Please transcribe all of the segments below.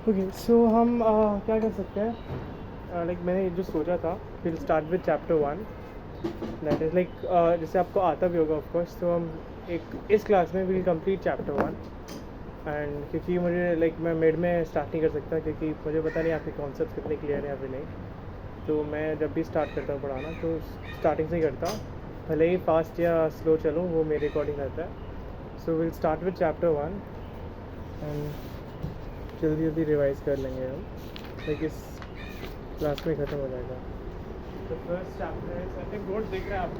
Okay so हम क्या कर सकते हैं, लाइक मैंने जो सोचा था, will start with chapter 1, that is like जैसे आपको आता भी होगा ऑफ कोर्स, तो हम एक इस क्लास में विल कंप्लीट चैप्टर 1। एंड क्योंकि मुझे लाइक मैं मिड में स्टार्ट नहीं कर सकता, क्योंकि मुझे पता नहीं आपके कॉन्सेप्ट कितने क्लियर हैं या फिर नहीं। तो मैं जब भी स्टार्ट करता हूँ पढ़ाना तो स्टार्टिंग से ही करता हूँ, भले ही फास्ट या स्लो चलूँ वो मेरे अकॉर्डिंग रहता है। So will start with chapter 1 and जल्दी जल्दी रिवाइज कर लेंगे हम, लाइक इस क्लास में ख़त्म हो जाएगा। तो फर्स्ट चैप्टर है, आई थिंक बोर्ड दिख रहा है आपको,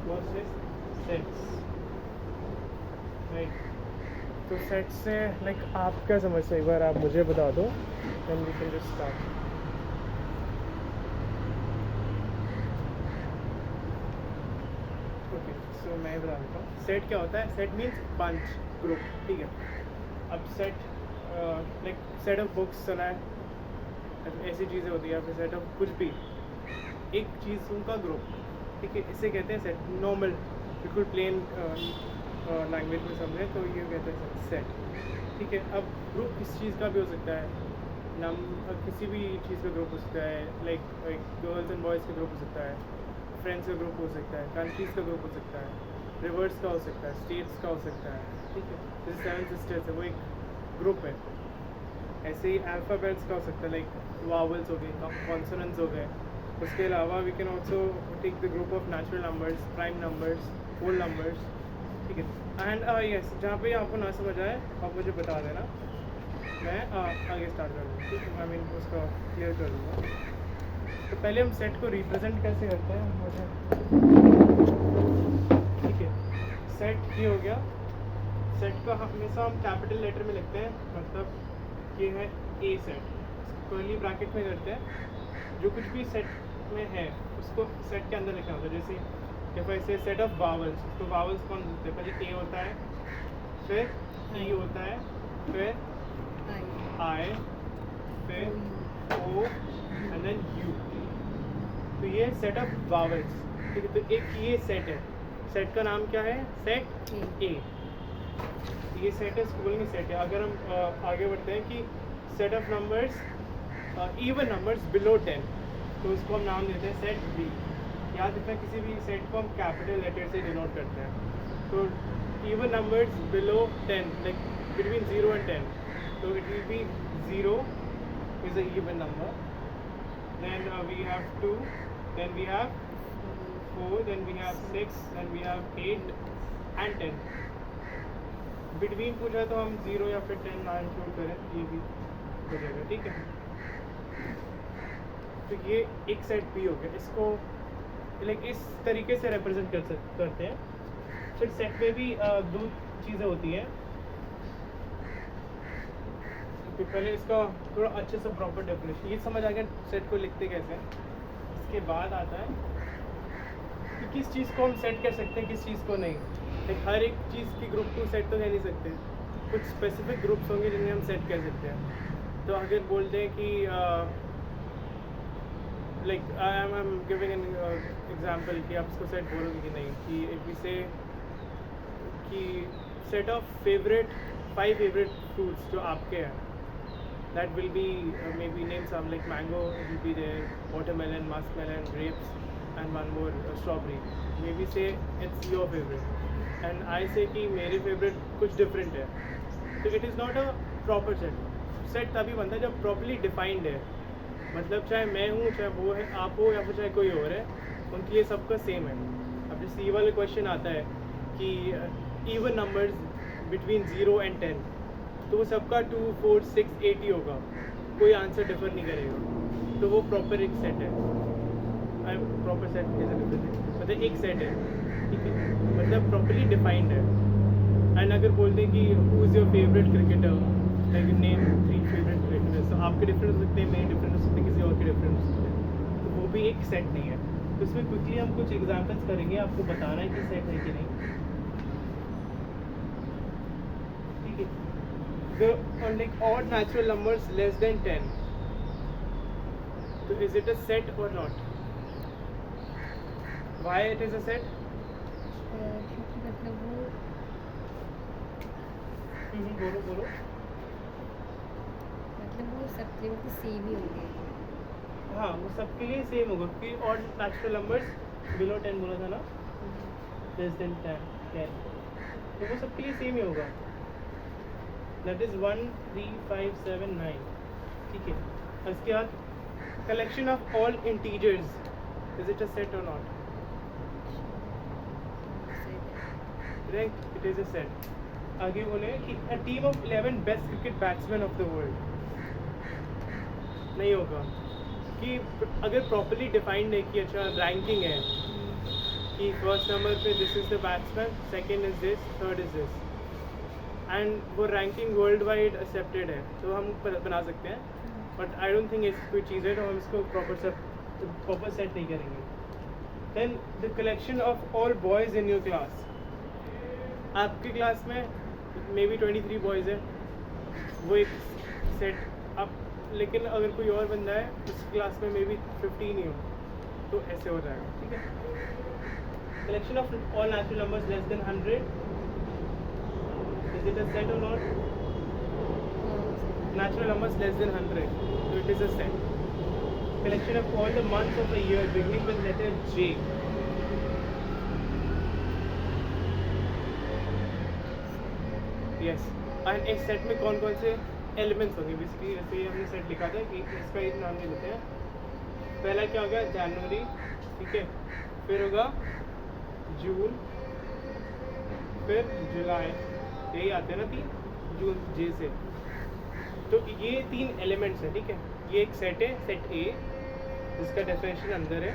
फर्स्ट इज सेट्स, राइट। तो सेट से लाइक आप क्या समझते हैं, एक बार आप मुझे बता दो, then we can just start. Okay so मैं बता देता हूँ सेट क्या होता है। सेट मीन्स बंच, ग्रुप, ठीक है। अब set like set of books सुना है, ऐसी चीज़ें होती है, फिर सेट ऑफ कुछ भी, एक चीज़ों का ग्रुप, ठीक है, इसे कहते हैं सेट। नॉर्मल बिल्कुल प्लेन लैंग्वेज में समझें तो ये कहते हैं सेट, ठीक है। अब ग्रुप किस चीज़ का भी हो सकता है, नाम किसी भी चीज़ का ग्रुप हो सकता है, लाइक गर्ल्स एंड बॉयज़ का ग्रुप हो सकता है, फ्रेंड्स का ग्रुप हो सकता है, कंट्रीज़ का ग्रुप हो सकता है, रिवर्स का हो सकता है, स्टेट्स का हो सकता है, ठीक है। जैसे 7 सिस्टर्स है, वो एक ग्रुप है। ऐसे ही अल्फ़ाबेट्स का हो सकता है, लाइक वावल्स हो गए, कॉन्सोनेंट्स हो गए। उसके अलावा we can also take the group of natural numbers, prime numbers, whole numbers, ठीक है। एंड यस, जहाँ पे आपको ना समझ आए आप मुझे बता देना, मैं आगे स्टार्ट कर दूँ, ठीक है। आई मीन उसका क्लियर कर दूँगा। तो पहले हम सेट को रिप्रेजेंट कैसे करते हैं मुझे, ठीक है। सेट ये हो गया, सेट का हमेशा हम कैपिटल लेटर में लिखते हैं, मतलब ये है ए सेट, कर्ली ब्रैकेट में करते हैं। जो कुछ भी सेट में है उसको सेट के अंदर लिखना होता है। जैसे इफ आई से सेट ऑफ वावल्स, तो वावल्स कौन होते हैं, पहले ए होता है, फिर ई होता है, फिर आई, फिर ओ एंड देन यू। तो ये सेट ऑफ वावल्स, ठीक है। तो एक ये सेट है, सेट का नाम क्या है, सेट ए। ये सेट है, स्कूल में सेट है। अगर हम आगे बढ़ते हैं कि set of numbers, even numbers below 10, तो उसको हम नाम देते हैं सेट बी। याद रखना, किसी भी सेट को हम कैपिटल लेटर से डिनोट करते हैं। तो even numbers below 10, like between 0 and 10, तो it will be 0 is a even number, then we have 2, then we have 4, then we have 6, then we have 8 and 10। Between पूछा तो हम 0 या फिर 10 ना इंक्लूड करें, ये भी हो जाएगा, ठीक है। तो ये एक सेट भी हो गया, इसको लाइक इस तरीके से रिप्रेजेंट करते हैं। फिर सेट में भी दो चीज़ें होती हैं। तो पहले इसका थोड़ा अच्छे से प्रॉपर डेफिनेशन, ये समझ आ गया सेट को लिखते कैसे हैं। इसके बाद आता है कि किस चीज़ को हम सेट कर सकते हैं, किस चीज़ को नहीं। लाइक हर एक चीज़ की ग्रुप को सेट तो कह नहीं सकते, कुछ स्पेसिफिक ग्रुप्स होंगे जिन्हें हम सेट कर सकते हैं। तो अगर बोलते हैं कि like I am giving an example कि आप इसको सेट बोलोगे कि नहीं, कि इफ वी से कि set of favourite 5 favourite fruits जो आपके हैं, that will be maybe name some, like mango it will be there, watermelon, muskmelon, grapes, and one more strawberry. Maybe say it's your favorite and I say कि मेरे favorite कुछ different है, तो it is not a proper set। set तभी बनता है जब properly defined है, मतलब चाहे मैं हूँ, चाहे वो है, आप हो, या फिर चाहे कोई और है, उनकी ये सबका सेम है। अब जैसे ये वाला क्वेश्चन आता है कि इवन नंबर्स बिटवीन 0 and 10, तो वो सबका 2, 4, 6, 8 ही होगा, कोई आंसर डिफर नहीं करेगा। तो वो प्रॉपर एक सेट है। प्रॉपर सेट कैसे मतलब एक सेट है, ठीक है, मतलब प्रॉपरली डिफाइंड है। एंड अगर बोलते हैं कि who is your favourite cricketer, like name 3 favourite cricketers, तो आपके डिफरेंट हो सकते हैं, मेरे डिफरेंट हो सकते हैं, किसी और के डिफरेंट हो सकते हैं, तो वो भी एक सेट नहीं है। तो इसमें क्विकली हम कुछ एग्जाम्पल्स करेंगे, आपको बताना है कि सेट है कि नहीं, ठीक है। The like odd natural numbers less than 10, so is it a set or not? Why it is a set? क्योंकि मतलब वो बोलो बोलो। मतलब वो सबके लिए मतलब सेम ही होंगे। हाँ, वो सबके लिए सेम होगा कि और नेचुरल नंबर्स बिलो 10 बोला था ना, लेस देन 10, तो वो सबके लिए सेम ही होगा। That is 1 3 5 7 9। ठीक है, इसके बाद collection of all integers, is it a set और not? Correct, it is a set. आगे बोले कि a team of 11 best cricket batsmen of the world, नहीं होगा कि अगर प्रॉपरली डिफाइंड नहीं किया, अच्छा रैंकिंग है कि फर्स्ट नंबर पे this is the batsman, second is this, third is this, and वो रैंकिंग वर्ल्ड वाइड एक्सेप्टेड है, तो हम बना सकते हैं, बट आई डोंट थिंक ऐसी कोई चीज़ है तो हम इसको प्रॉपर सेट नहीं करेंगे। Then the collection of all boys in your class, आपकी क्लास में मे बी 23 बॉयज़ है, वो एक सेट। अब लेकिन अगर कोई और बंदा है उस क्लास में मे बी 15 ही हो, तो ऐसे हो जाएगा। ठीक है, collection of all natural numbers less than 100, is it a set और not? Natural numbers less than 100, so it is a set. Collection of all the months of the year beginning with letter J. Yes. And इस set में कौन कौन से elements होंगे? Basically जैसे हमने set लिखा था कि इसका एक नाम ले लेते हैं। पहला क्या होगा? जनवरी, ठीक है, फिर होगा जून, फिर जुलाई, यही आते हैं ना 3, जून जे से। तो ये 3 एलिमेंट्स हैं, ठीक है, ये एक सेट है, सेट ए, जिसका डेफिनेशन अंदर है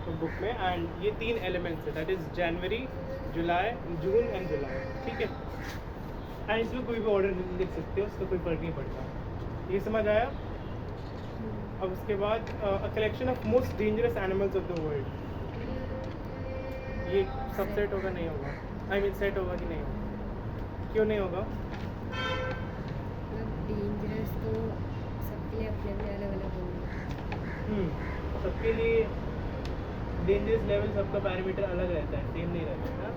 तो बुक में, एंड ये 3 एलिमेंट्स है, that is January, July, June and July. ठीक है, एंड इसमें कोई भी ऑर्डर लिख सकते हो, उसका कोई फर्क नहीं पड़ता। ये समझ आया? अब उसके बाद collection of most dangerous animals of the world, ये सब सेट होगा नहीं होगा? आई मीन सेट होगा कि नहीं होगा? क्यों नहीं होगा? डेंजरस तो सबके लिए अपने अपने अलग अलग होंगे। सबके लिए डेंजरस लेवल, सबका पैरामीटर अलग रहता है, सेम नहीं रहता है।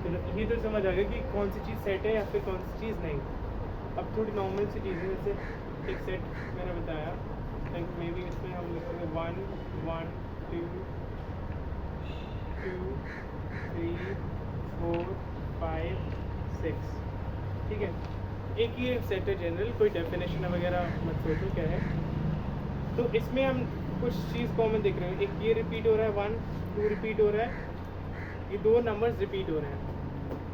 चलो ये तो समझ आ गया कि कौन सी चीज़ सेट है या फिर कौन सी चीज़ नहीं। अब थोड़ी नॉर्मल सी चीज़ें, जैसे एक सेट मैंने बताया, लाइक मे बी इसमें हम लिखेंगे 1 1 2 2 3 4 5 6। ठीक है, एक ही सेट है जनरल, कोई डेफिनेशन वगैरह मत सोचो क्या है। तो इसमें हम कुछ चीज़ कॉमन देख रहे हैं, एक ये रिपीट हो रहा है, 1 2 रिपीट हो रहा है, ये 2 नंबर्स रिपीट हो रहे हैं,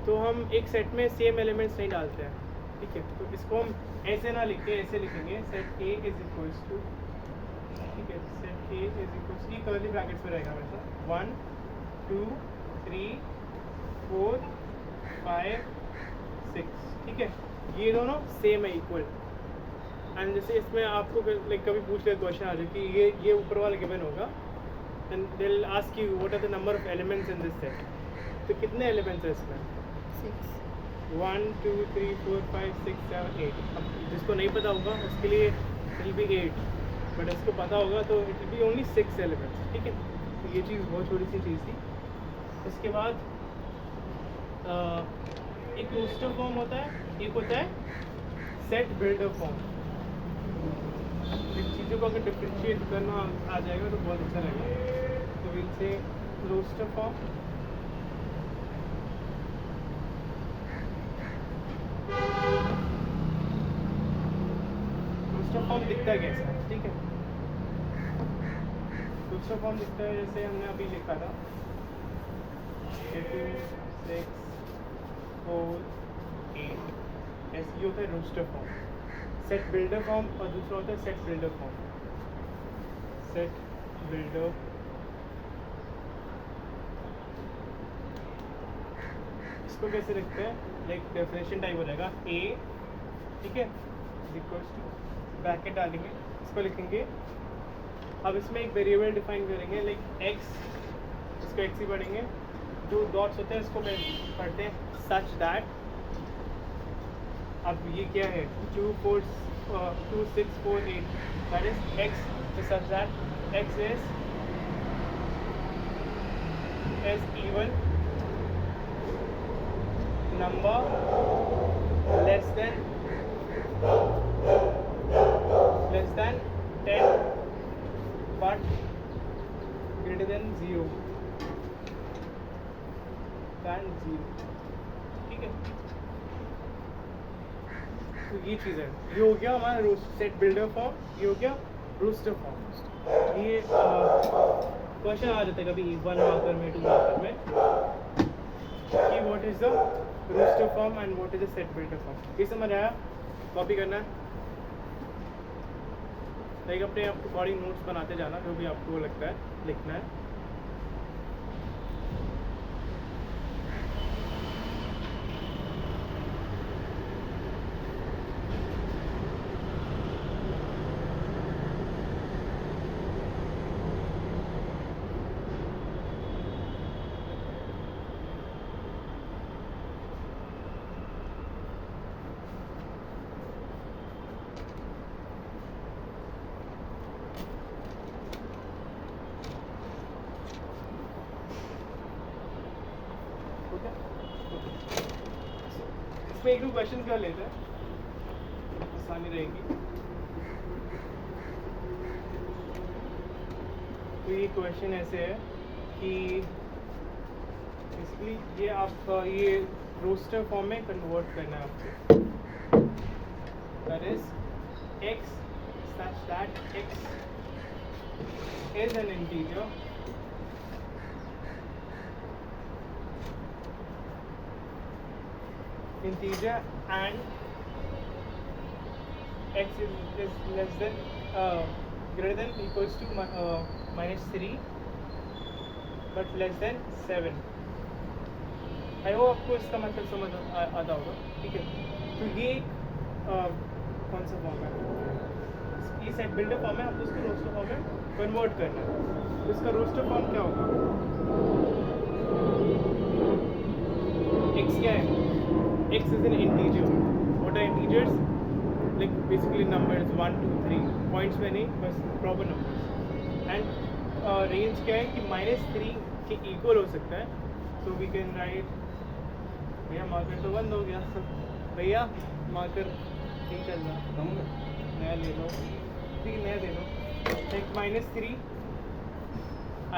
तो हम एक सेट में सेम एलिमेंट्स नहीं डालते हैं। ठीक है, तो इसको हम ऐसे ना लिख के ऐसे लिखेंगे, set A is equals to, ठीक है, सेट ए इज इक्वल्स, ये कर्ली ब्रैकेट्स में रहेगा वैसा, 1 2 3 4 5 6। ठीक है, ये दोनों सेम है, इक्वल। एंड जैसे इसमें आपको लाइक कभी पूछ ले क्वेश्चन आ जाए कि ये ऊपर वाला गिवन होगा, and they will ask you what are the number of elements in this set, तो कितने एलिमेंट्स हैं इसमें? 6। 1 2 3 4 5 6 7 8। अब जिसको नहीं पता होगा उसके लिए इट विल बी 8, बट इसको पता होगा तो it will be only 6 elements. ठीक है, तो ये चीज़ बहुत छोटी सी चीज़ थी। उसके बाद एक रोस्टर फॉर्म होता है, एक होता है सेट बिल्डर फॉर्म। इन चीज़ों को अगर डिफ्रेंशिएट करना आ जाएगा तो बहुत अच्छा रहेगा। तो will say roster form, roster form दिखता है कैसा है? ठीक है, रोस्टर फॉर्म दिखता है जैसे हमने अभी लिखा था 2 6 4 8, ऐसे ये होता है roster form. Set builder form और दूसरा होता है set builder form. Set builder, इसको कैसे लिखते हैं? लाइक डेफिनेशन टाइप हो जाएगा ए, ठीक है, इक्वल्स टू, ब्रैकेट डालेंगे, इसको लिखेंगे। अब इसमें एक वेरिएबल डिफाइन करेंगे, लाइक एक्स, इसको एक्स ही पढ़ेंगे। जो डॉट्स होते हैं इसको पढ़ते हैं सच दैट, अब ये क्या है, 2 6 4 8, दैट इज एक्स, तो such that x is even number less than 10 but greater than 0 than 0, ठीक है। तो ये चीज़ है, ये हो गया हमारा सेट बिल्डर फॉर्म, ये हो गया रोस्टर फॉर्म। ये क्वेश्चन आ जाता है कभी 1 मार्कर में 2 मार्कर में कि what is the roster form and what is the set builder form. ये समझ आया? कॉपी करना है, लाइक अपने अकॉर्डिंग नोट्स बनाते जाना, जो भी आपको लगता है लिखना है। इसमें एक दो क्वेश्चन कर लेते हैं, आसानी रहेगी। तो ये क्वेश्चन ऐसे है कि बेसिकली ये आप ये रोस्टर फॉर्म में कन्वर्ट करना है आपको। That is x such that x is an integer and x is less than greater than equals to minus 3 but less than 7। I hope आपको इसका मतलब समझ आता होगा, ठीक है। तो ये कौन सा फॉर्म है? ये सेट बिल्डर फॉर्म है, आपको उसको रोस्टर फॉर्म में कन्वर्ट करना है। तो इसका रोस्टर फॉर्म क्या होगा? x क्या है? x is an integer. What are integers? Like basically numbers 1, 2, 3 points में नहीं, बस प्रॉपर नंबर्स। एंड रेंज क्या है कि -3 के इक्वल हो सकता है। सो वी कैन राइट, भैया मार्कर तो बंद हो गया, भैया मार्कर नहीं चल रहा, नया ले लो, ठीक है नया दे लो। एक -3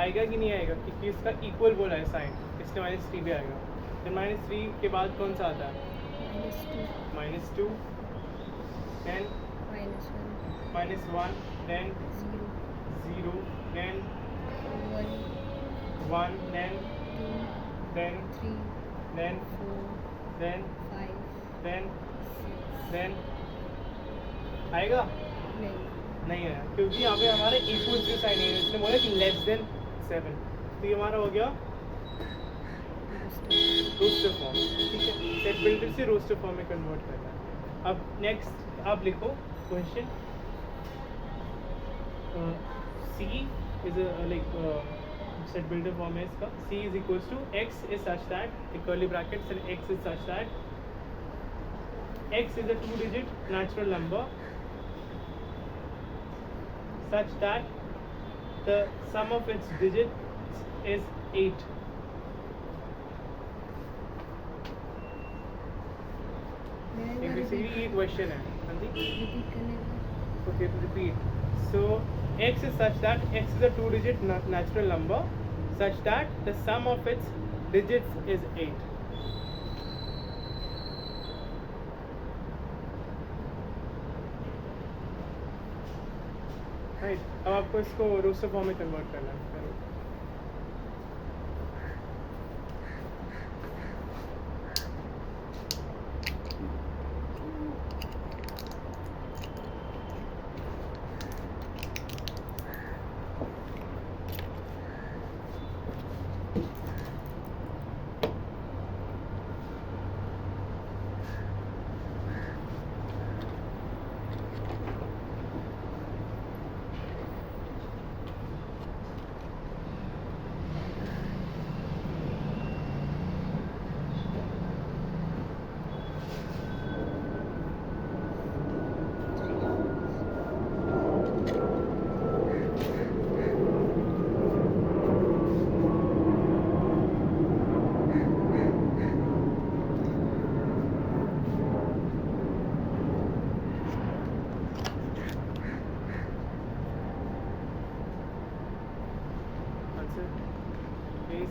आएगा कि नहीं आएगा, क्योंकि इसका इक्वल बोला है साइन, इसलिए -3 भी आएगा। फिर -3 के बाद कौन सा आता है? -2 then -1 then 0 then 1 then 3 then 4 then आएगा? नहीं आया, क्योंकि यहाँ पे हमारे इक्वल से साइन है, इसने बोला कि लेस देन 7। तो ये हमारा हो गया रोस्टर फॉर्म, ठीक है। सेट बिल्डर से रोस्टर फॉर्म में कन्वर्ट करना है। अब नेक्स्ट आप लिखो question, C is like set builder form है इसका। C is equals to x is such that the curly brackets and x is such that x is a 2-digit natural number such that the sum of its digits is 8। Basically ये question है, हाँ जी। Okay, repeat. So x is such that x is a 2-digit natural number such that the sum of its digits is 8। Right. अब आपको इसको roster form में convert करना है।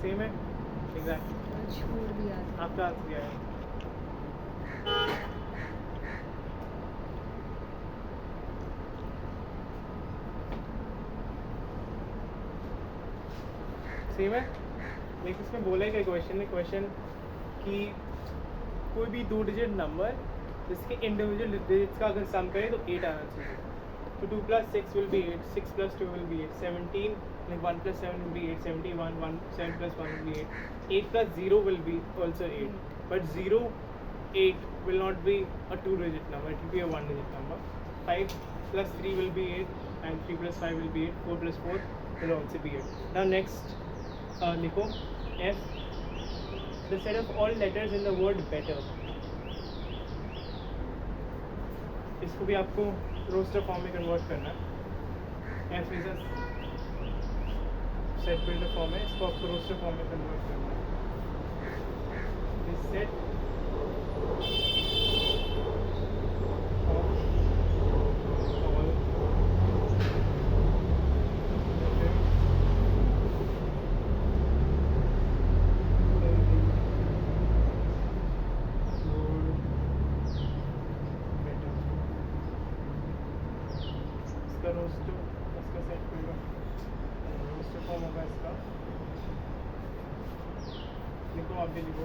Same है एग्जैक्ट छोड़ दिया था। आपका आंसर क्या है? सेम है, लेकिन इसमें बोला है क्या क्वेश्चन कि कोई भी 2 डिजिट नंबर जिसके इंडिविजुअल डिजिट्स का अगर सम करें तो 8 आना चाहिए। तो 2 + 6 will be 8, 6 + 2 will be 8, 17, like 1 + 7 will be 8, 71, 7 + 1 will be 8, 8 + 0 will be also 8, but 0, 8 will not be a 2-digit number, it will be a 1-digit number. 5 + 3 will be 8, and 3 + 5 will be 8, 4 + 4 will also be 8. Now next, लिखो F, the set of all letters in the word better. इसको भी आपको roster form में convert करना है। F is a set builder form है, इसको आपको रोस्टर फॉर्म में कन्वर्ट करना है। दिस सेट इसका सेट बिल्डर रोस्टर फॉर्म होगा इसका। लिखो, आप भी लिखो।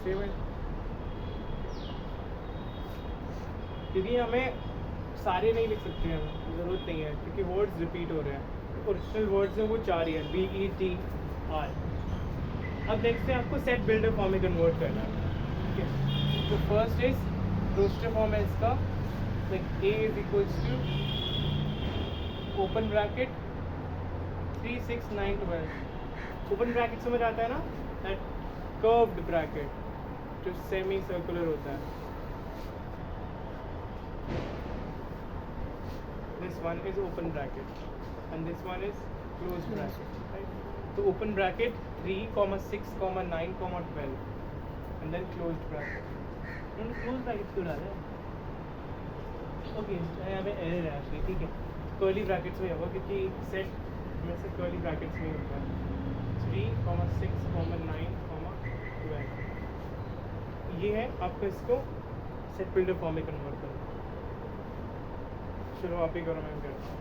सेम है, क्योंकि हमें सारे नहीं लिख सकते हैं, ज़रूरत नहीं है, क्योंकि वर्ड्स रिपीट हो रहे हैं। ओरिजिनल वर्ड्स हैं वो 4 ही है, BETR। अब नेक्स्ट है आपको सेट बिल्डर फॉर्म में कन्वर्ट करना है, ठीक है। तो फर्स्ट इज रोस्टर फॉर्म है इसका, like A is equals to open bracket 3, 6, 9, 12। Open bracket समझ आता है ना, दैट कर्व्ड ब्रैकेट जो सेमी सर्कुलर होता है। This one is open bracket and this one is closed bracket, right? So open bracket 3, 6, 9, 12 and then closed bracket. Closed bracket क्यों डाला है? Okay, यहाँ पे error है actually, ठीक है। Curly brackets में होगा क्योंकि set में से curly brackets में होता है। 3, 6, 9, 12। ये है आपको इसको set builder form में convert करना। चलो आप ही करो, मैं करता हूँ।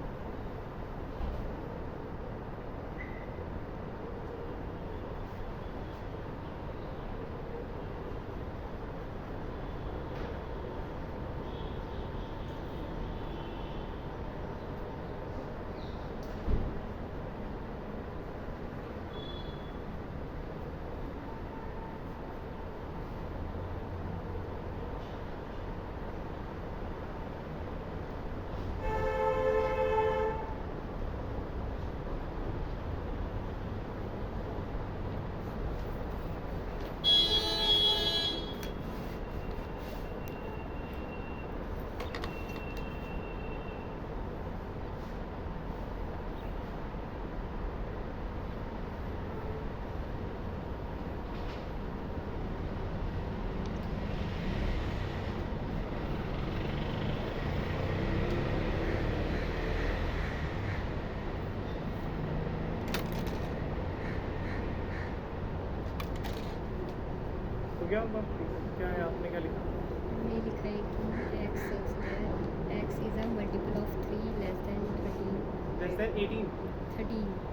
क्या क्या है, आपने क्या लिखा? मैंने लिखा है कि x is a multiple of 3 less than 13, Less than 18,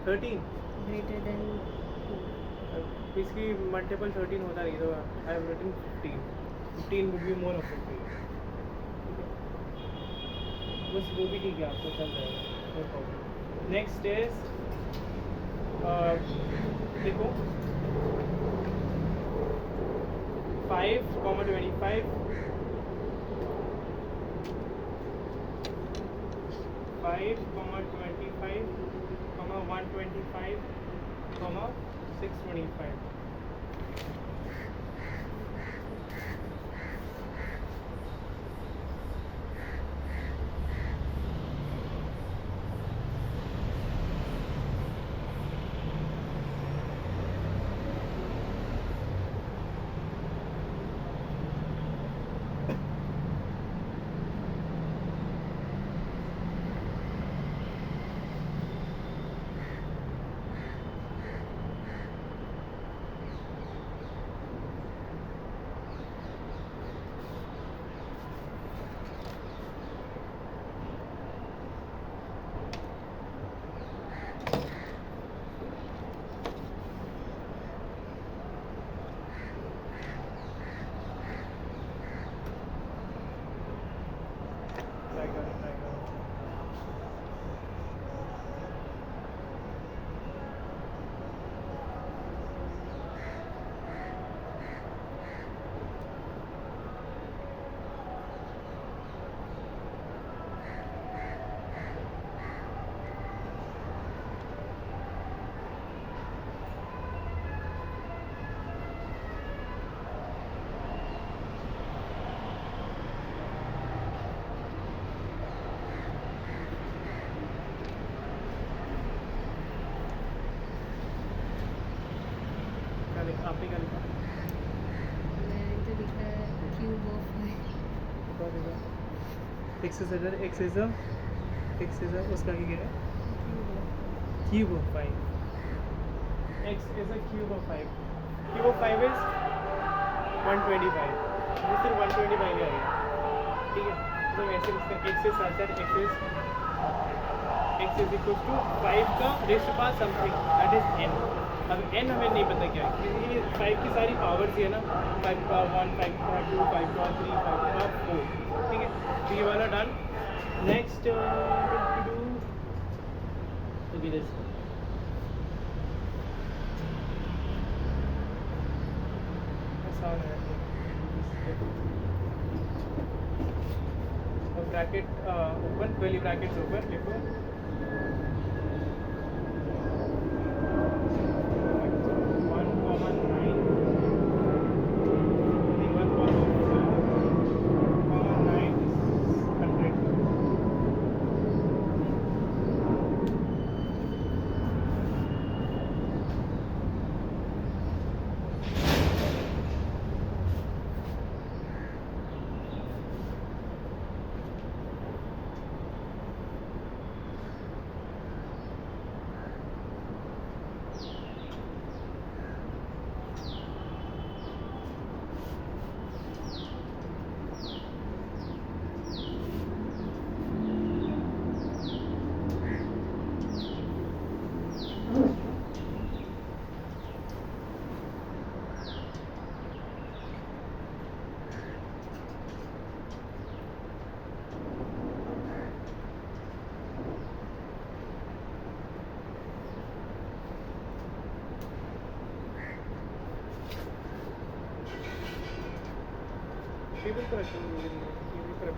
13 greater than 2. इसकी मल्टीपल 13 होता नहीं, तो I have written 15 would be more appropriate. बस वो भी ठीक है, आपको चल जाएगा, नो प्रॉब्लम। नेक्स्ट इज देखो 5, 25, 5, 25, 125, 625। x से सजा x is a उसका क्या है cube of 5 x is a cube of 5 cube of 5 is 125 ये सिर्फ 125 ही आएगा ठीक है तो ऐसे इसका x से सजा x is equals to 5 का raise to power something that is n अब n हमें नहीं पता क्या है क्योंकि ये 5 की सारी पावर्स ही है ना 5 का 1 5 का 2 5 का 3 5 का 4 ठीक है तो ये वाला done next to be this आसान है और bracket open curly brackets open लिखो テーブルから人に入れるのテーブルから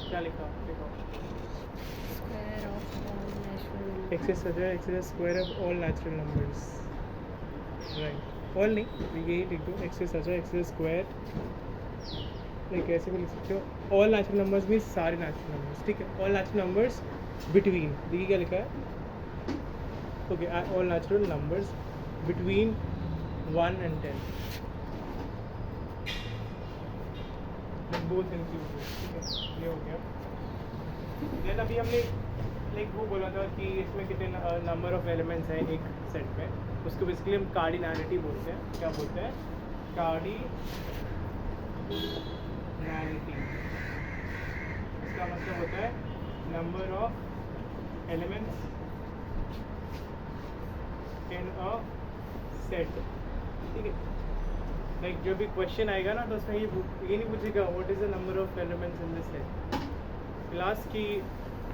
क्या लिखा देखो Square of all natural numbers. x is such a x is a square of all natural numbers right all नहीं तो यही लिख दो x is such a x is a square like ऐसे भी लिख सकते हो all natural numbers means सारे natural numbers ठीक है all natural numbers between देखिए क्या लिखा है okay all natural numbers between 1 and 10 both include ठीक है ये हो गया देन अभी हमने लाइक वो बोला था कि इसमें कितने नंबर ऑफ एलिमेंट्स हैं एक सेट में उसको बेसिकली हम कार्डिनैलिटी बोलते हैं क्या बोलते हैं कार्डिनैलिटी इसका मतलब होता है number of elements in a set ठीक है लाइक जो भी क्वेश्चन आएगा ना तो उसमें ये नहीं पूछेगा what is the number of elements in this set class की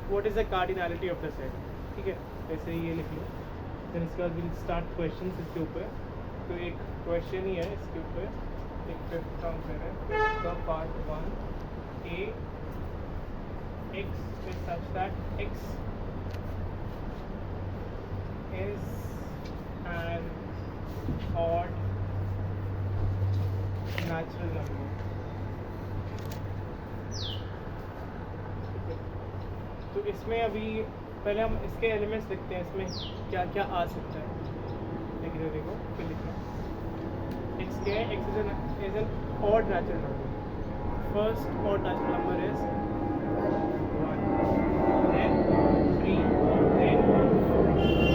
what is the cardinality of the set ठीक है ऐसे ही ये लिख लो फिर इसके बाद विल स्टार्ट क्वेश्चन इसके ऊपर तो एक क्वेश्चन ही है इसके ऊपर एक फिफ्थ आंसर है इसका part 1 A x is such that x is an odd natural number तो इसमें अभी पहले हम इसके एलिमेंट्स लिखते हैं इसमें क्या क्या आ सकता है लेकिन देखो फिर लिखना एक्स क्या है x is an odd natural number first odd natural number is 1 then 3 then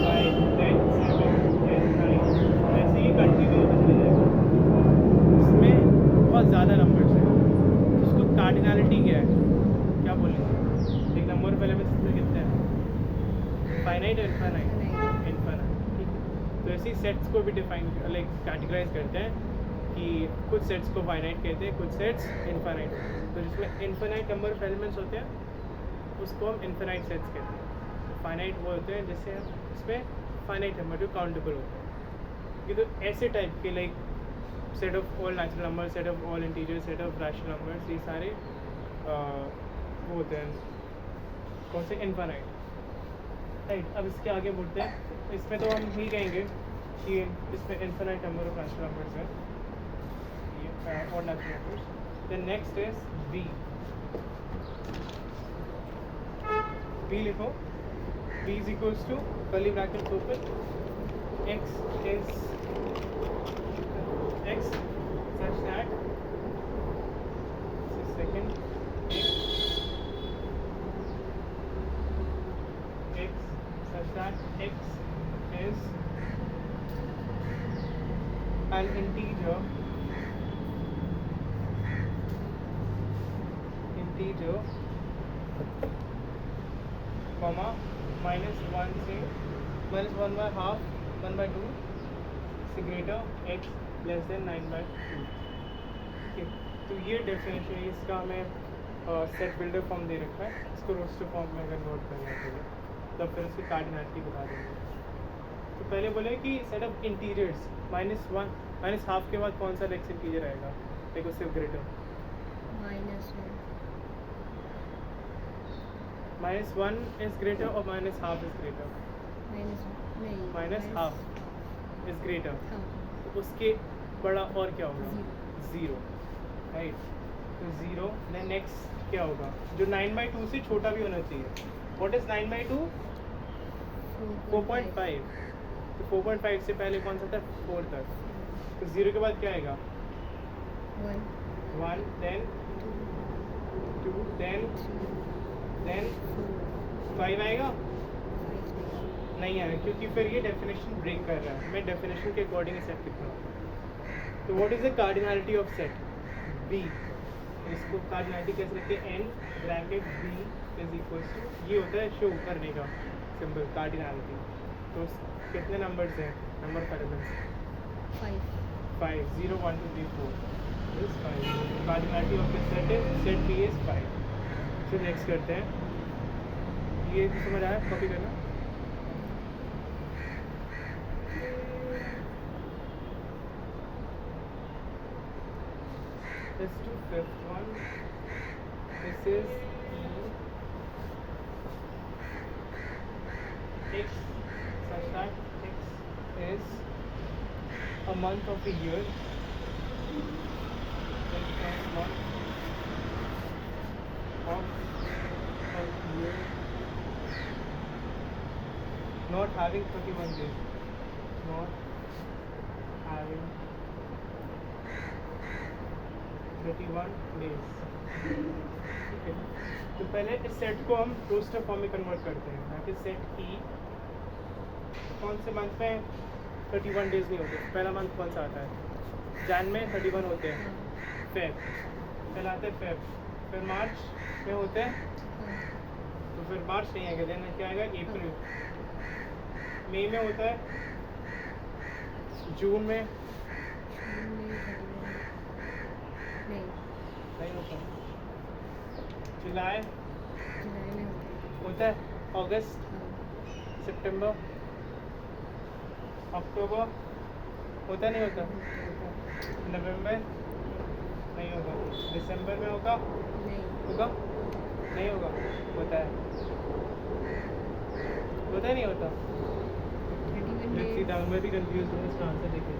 5 then 7 then 9 ऐसे ही कंटिन्यू होता जाएगा इसमें बहुत ज़्यादा नंबर्स हैं उसको कार्डिनैलिटी क्या है क्या बोलेंगे एक नंबर पहले में कितने हैं फाइनाइट इनफाइनाइट इनफाइनाइट ठीक है तो ऐसे ही सेट्स को भी डिफाइन लाइक कैटेगराइज करते हैं कि कुछ सेट्स को फाइनाइट कहते हैं कुछ सेट्स इनफाइनाइट तो जिसमें इनफाइनाइट नंबर ऑफ एलिमेंट्स होते हैं उसको हम इनफाइनाइट सेट्स कहते हैं फाइनाइट वो होते हैं जिससे इसमें फाइनाइट नंबर जो काउंटेबल होते हैं ये तो ऐसे टाइप के like set of all natural number set of all integer set of rational numbers ये सारे वो होते हैं कौन से इनफाइनाइट राइट अब इसके आगे बढ़ते हैं इसमें तो हम ही कहेंगे कि इसमें infinite number of rational numbers हैं ये odd natural numbers. Then next is b. b लिखो. b is equals to curly bracket open, x is x such that this is second x such that x is an integer comma -1 से -1 by half 1 by 2 से greater x less than 9 by 2. ठीक, तो ये definition है. इसका हमें set builder form दे रखा है. इसको रोस्टर फॉर्म में कन्वर्ट करना है तब फिर उसकी कार्डिनैलिटी बता देंगे. तो पहले बोले कि सेट ऑफ इंटीरियर्स -1 -हाफ के बाद कौन सा नेक्स्ट इंटीजर आएगा, लाइक उससे ग्रेटर. -1 इज ग्रेटर और -half is greater. -Half is greater. तो उसके बड़ा और क्या होगा? 0. राइट. तो 0. देन नेक्स्ट क्या होगा? जो 9/2 से छोटा भी होना चाहिए. What is 9/2? 4.5. तो 4.5 से पहले कौन सा था? 4 तक. तो 0 के बाद क्या आएगा? 1 देन 2 देन 5 आएगा? नहीं आएगा क्योंकि फिर ये डेफिनेशन ब्रेक कर रहा है. मैं डेफिनेशन के अकॉर्डिंग सेट लिख रहा हूँ. तो what is the cardinality of set B? इसको कार्डिनैलिटी कैसे लिखते हैं? n bracket B is equals to, ये होता है शो करने का सिंबल कार्डिनैलिटी. तो कितने नंबर्स हैं? Number of elements 5. 0 1 2 3 4 is 5. Cardinality of this set is set B is 5. तो नेक्स्ट करते हैं. ये भी समझ आया? कॉपी करना. Let's do fifth one. This is x such that x is a month of a year. Month of a year not having 31 days. Not having 31 days. ठीक है. तो पहले इस सेट को हम रोस्टर फॉर्म में कन्वर्ट करते हैं. यहाँ पे सेट ई कौन से मंथ में 31 डेज नहीं होते. पहला मंथ कौन सा आता है? जैन में 31 होते हैं. फेब पहला आता है फेब. फिर मार्च में होते हैं. तो फिर मार्च नहीं आएगा. देन क्या आएगा? अप्रैल. मई में होता है. जून में नहीं होता. जुलाई होता है. अगस्त, सितंबर, अक्टूबर होता नहीं होता. नवंबर नहीं होगा. दिसंबर में होगा नहीं होगा. होता है. होता नहीं होता. मैं भी कंफ्यूज हूँ. इसका आंसर देखिए.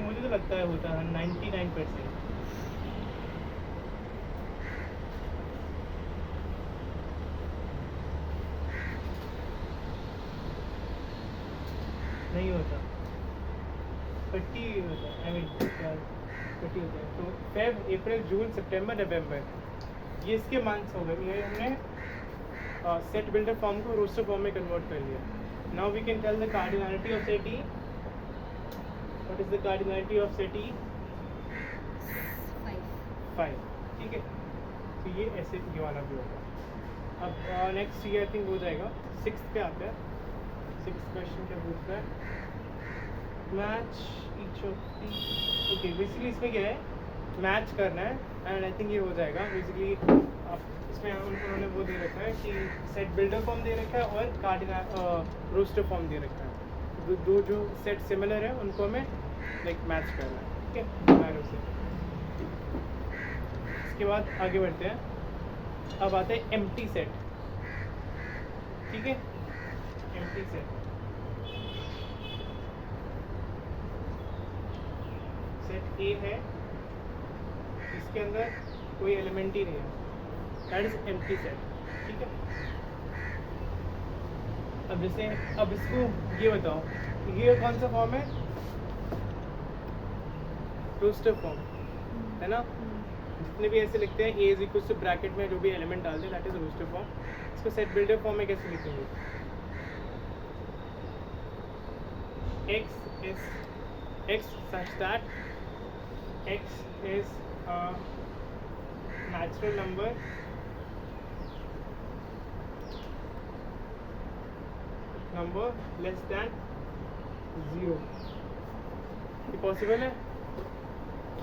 मुझे तो लगता है होता है 99%. नहीं होता. 30 होता है. आई मीन 30 होता है. तो फेब, अप्रैल, जून, सितंबर, नवंबर ये इसके मंथ्स हो गए. ये हमने सेट बिल्डर फॉर्म को रोस्टर फॉर्म में कन्वर्ट कर लिया. Now we can tell the cardinality of set E. What is the cardinality of set E? 5. ठीक है. तो ये ऐसे ये वाला भी होगा. अब नेक्स्ट ये आई थिंक हो जाएगा. 6th पे आता है. 6th क्वेश्चन क्या पूछता है? Match each of the. Okay, basically इसमें क्या है? मैच करना है. एंड आई थिंक ये हो जाएगा. बेसिकली इसमें उन्होंने वो दे रखा है कि सेट बिल्डर फॉर्म दे रखा है और कार्डिनल रोस्टर फॉर्म दे रखा है. दो जो सेट सिमिलर है उनको हमें लाइक मैच करना है. ठीक है. मैनर से इसके बाद आगे बढ़ते हैं. अब आते हैं एम्प्टी सेट. ठीक है. एम्प्टी सेट ए है इसके अंदर कोई एलिमेंट ही नहीं है, दैट इज एम्प्टी सेट। ठीक है, अब जैसे अब इसको ये बताओ, ये कौन सा फॉर्म है? रोस्टर फॉर्म है ना। जितने भी ऐसे लिखते हैं ए इज इक्वल टू ब्रैकेट में जो भी एलिमेंट डालते हैं दैट इज रोस्टर फॉर्म। इसको सेट बिल्डर फॉर्म में कैसे लिखेंगे? x such that x is a natural number less than 0। ये पॉसिबल है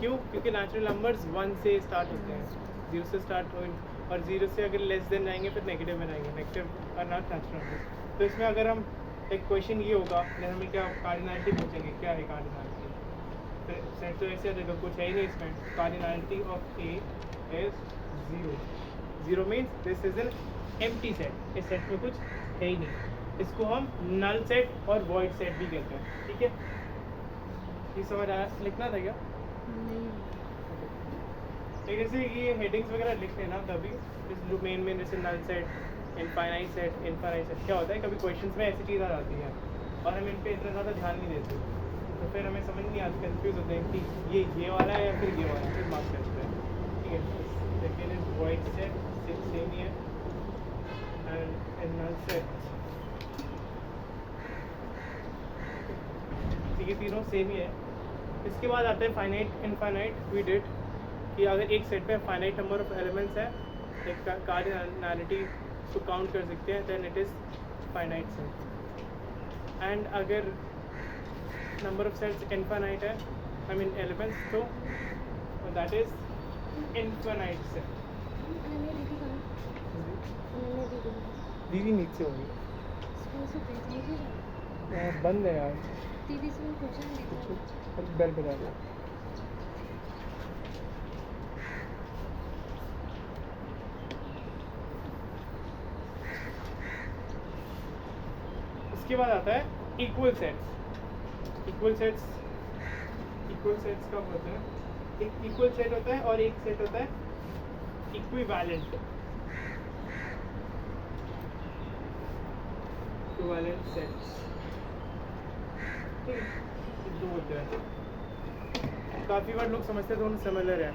क्यों? क्योंकि नेचुरल नंबर्स 1 से स्टार्ट होते हैं, 0 से स्टार्ट हो, और 0 से अगर लेस देन जाएंगे फिर नेगेटिव में जाएंगे, नेगेटिव और नॉट नेचुरल नंबर्स। तो इसमें अगर हम एक क्वेश्चन ये होगा, हमें क्या कार्डिनलिटी पूछेंगे, क्या है कार्डिनलिटी? तो सेट तो ऐसे आ जाएगा, कुछ है ही नहीं इसमें। Cardinality of A is 0। 0 means this is an empty set, इस सेट में कुछ है ही नहीं। इसको हम नल सेट और वॉइड सेट भी कहते हैं। ठीक है, ये समझ आया? लिखना था क्या? नहीं एक ऐसे ये हेडिंग्स वगैरह लिख लेना तभी, जो मेन जैसे नल सेट, इनफाइनाइट सेट क्या होता है, कभी क्वेश्चंस में ऐसी चीज़ आ जाती है और हम इन पे इतना ज़्यादा ध्यान नहीं देते, तो फिर हमें समझ नहीं आता, कंफ्यूज होते हैं कि ये वाला है या फिर ये वाला है, फिर मार्क्स करते हैं। ठीक है, second is void set, same ही है, एंड नल सेट, ठीक है, तीनों सेम ही है। इसके बाद आता है फाइनाइट इनफाइनाइट। वी डिड कि अगर एक सेट में फाइनाइट नंबर ऑफ एलिमेंट्स है, एक कार्डिनलिटी को काउंट कर सकते हैं, then it is finite set. And अगर नंबर ऑफ सेट्स इनफाइनाइट है, आई मीन एलिमेंट्स, तो दैट इज इनफाइनाइट सेट। दीदी नीचे होगी, बंद है यार, दीदी से मैं क्वेश्चन लिखा बेल बजा दो। इसके बाद आता है इक्वल सेट्स। इक्वल सेट्स कब होते हैं? एक इक्वल सेट होता है और एक सेट होता है इक्विवेलेंट। इक्विवेलेंट सेट्स, ठीक है, दो होते हैं। काफ़ी बार लोग समझते हैं दोनों सिमिलर है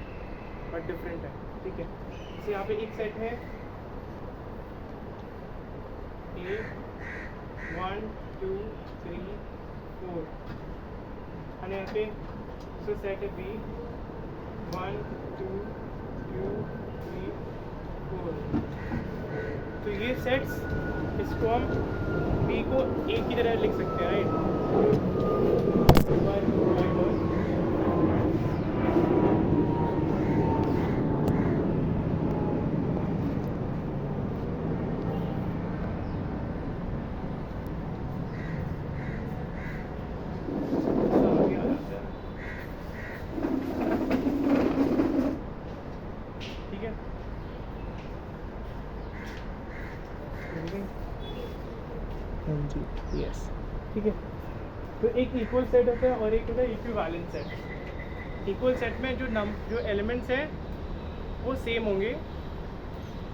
बट डिफरेंट है। ठीक है, जैसे यहाँ पे एक सेट है ए 1 2 3 4, और यहाँ पे दूसरा सेट है बी 1 2 2 3 4। तो ये सेट्स, इसको हम बी को एक की तरह लिख सकते हैं, राइट? ठीक है, हाँ जी, यस, ठीक है। तो एक इक्वल सेट होता है और एक होता है इक्विवेलेंट सेट। इक्वल सेट में जो एलिमेंट्स हैं वो सेम होंगे,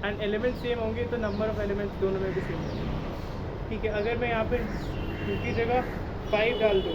एंड एलिमेंट्स सेम होंगे तो नंबर ऑफ एलिमेंट्स दोनों में भी सेम होंगे। ठीक है, अगर मैं यहाँ पे 2 की जगह 5 डाल दूँ